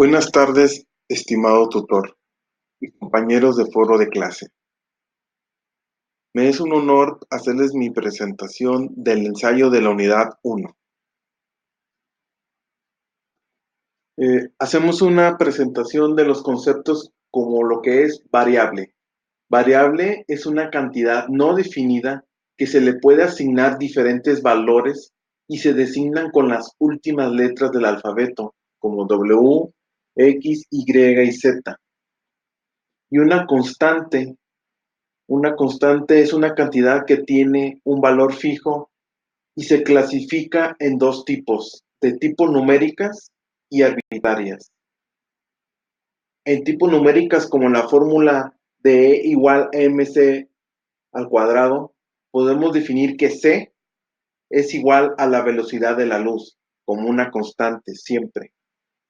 Buenas tardes, estimado tutor y compañeros de foro de clase. Me es un honor hacerles mi presentación del ensayo de la unidad 1. Hacemos una presentación de los conceptos como lo que es variable. Variable es una cantidad no definida que se le puede asignar diferentes valores y se designan con las últimas letras del alfabeto, como W, X, Y y Z. Y una constante es una cantidad que tiene un valor fijo y se clasifica en dos tipos, de tipo numéricas y arbitrarias. En tipo numéricas, como la fórmula de E igual a mc al cuadrado, podemos definir que c es igual a la velocidad de la luz, como una constante siempre.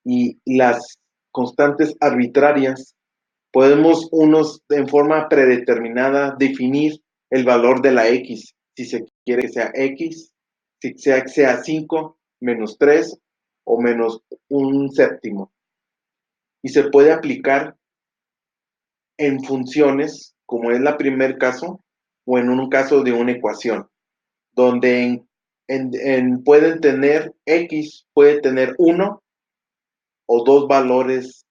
Y las constantes arbitrarias podemos unos en forma predeterminada definir el valor de la x, si se quiere que sea x, si sea 5 menos 3 o menos un séptimo. Y se puede aplicar en funciones, como es la primer caso, o en un caso de una ecuación, donde pueden tener x, puede tener uno o dos valores,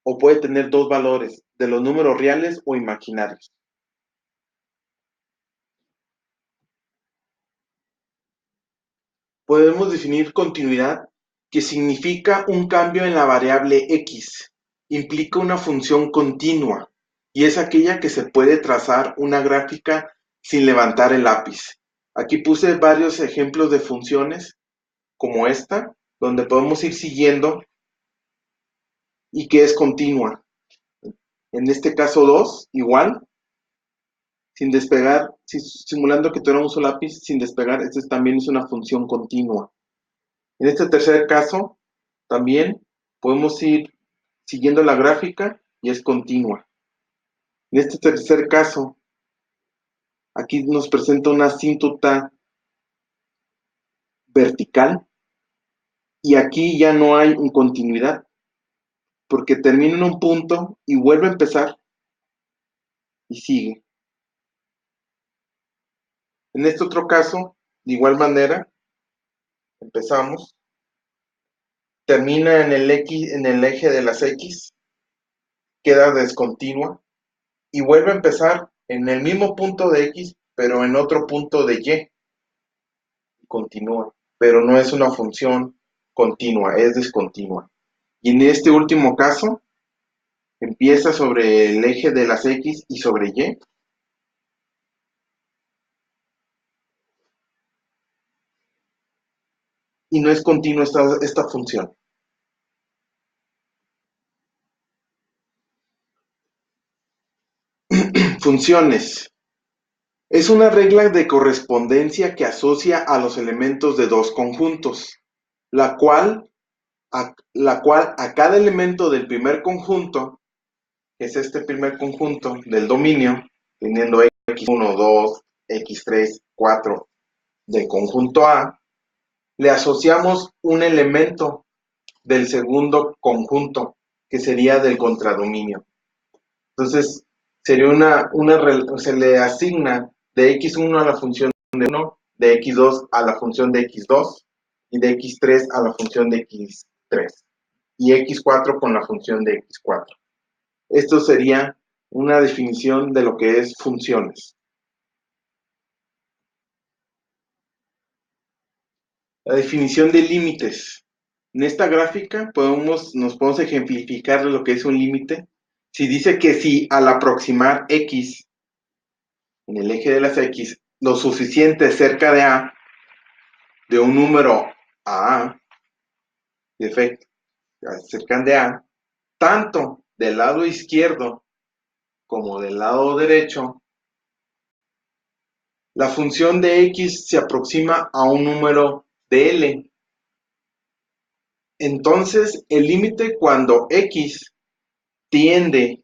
o puede tener dos valores de los números reales o imaginarios. Podemos definir continuidad, que significa un cambio en la variable x. Implica una función continua y es aquella que se puede trazar una gráfica sin levantar el lápiz. Aquí puse varios ejemplos de funciones como esta, donde podemos ir siguiendo y que es continua. En este caso 2, igual, sin despegar, simulando que tuviéramos un lápiz sin despegar, este también es una función continua. En este tercer caso, también podemos ir siguiendo la gráfica y es continua. En este tercer caso, aquí nos presenta una asíntota vertical y aquí ya no hay una continuidad porque termina en un punto y vuelve a empezar y sigue. En este otro caso, de igual manera, empezamos, termina en el X, en el eje de las X, queda descontinua y vuelve a empezar en el mismo punto de X, pero en otro punto de Y. Continúa, pero no es una función continua, es discontinua. Y en este último caso, empieza sobre el eje de las X y sobre y no es continua esta función. Funciones. Es una regla de correspondencia que asocia a los elementos de dos conjuntos, la cual a cada elemento del primer conjunto, que es este primer conjunto del dominio, teniendo x1, 2, x3, 4 del conjunto A, le asociamos un elemento del segundo conjunto, que sería del contradominio. Entonces, sería se le asigna de x1 a la función de 1, de x2 a la función de x2 y de x3 a la función de x3 y x4 con la función de x4. Esto sería una definición de lo que es funciones. La definición de límites. En esta gráfica nos podemos ejemplificar lo que es un límite. Si dice que si al aproximar x en el eje de las x lo suficiente cerca de A, de un número a de efecto, cerca de A, tanto del lado izquierdo como del lado derecho, la función de x se aproxima a un número de L. Entonces, el límite cuando x tiende,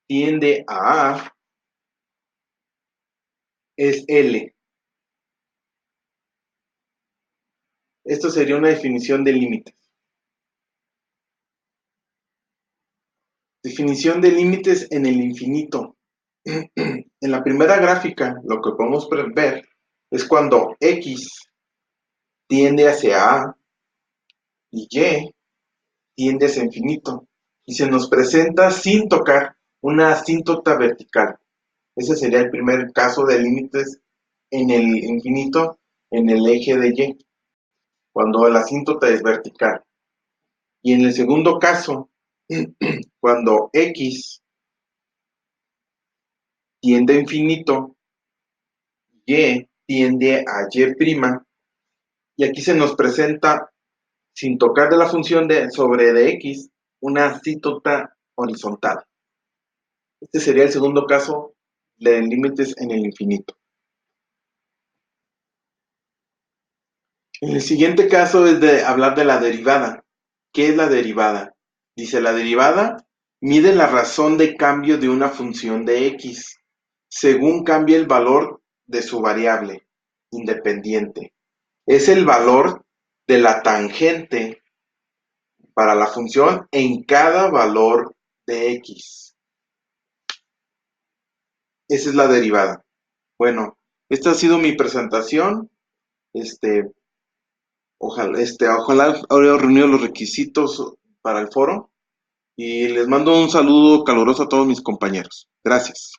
tiende a A es L. Esto sería una definición de límites. Definición de límites en el infinito. En la primera gráfica, lo que podemos ver es cuando x tiende hacia a y y tiende hacia infinito. Y se nos presenta sin tocar una asíntota vertical. Ese sería el primer caso de límites en el infinito en el eje de y, cuando la asíntota es vertical. Y en el segundo caso, cuando x tiende a infinito, y tiende a y', y aquí se nos presenta, sin tocar de la función sobre de x, una asíntota horizontal. Este sería el segundo caso de límites en el infinito. En el siguiente caso es de hablar de la derivada. ¿Qué es la derivada? Dice, la derivada mide la razón de cambio de una función de x según cambie el valor de su variable independiente. Es el valor de la tangente para la función en cada valor de x. Esa es la derivada. Bueno, esta ha sido mi presentación. Ojalá haya reunido los requisitos para el foro y les mando un saludo caluroso a todos mis compañeros. Gracias.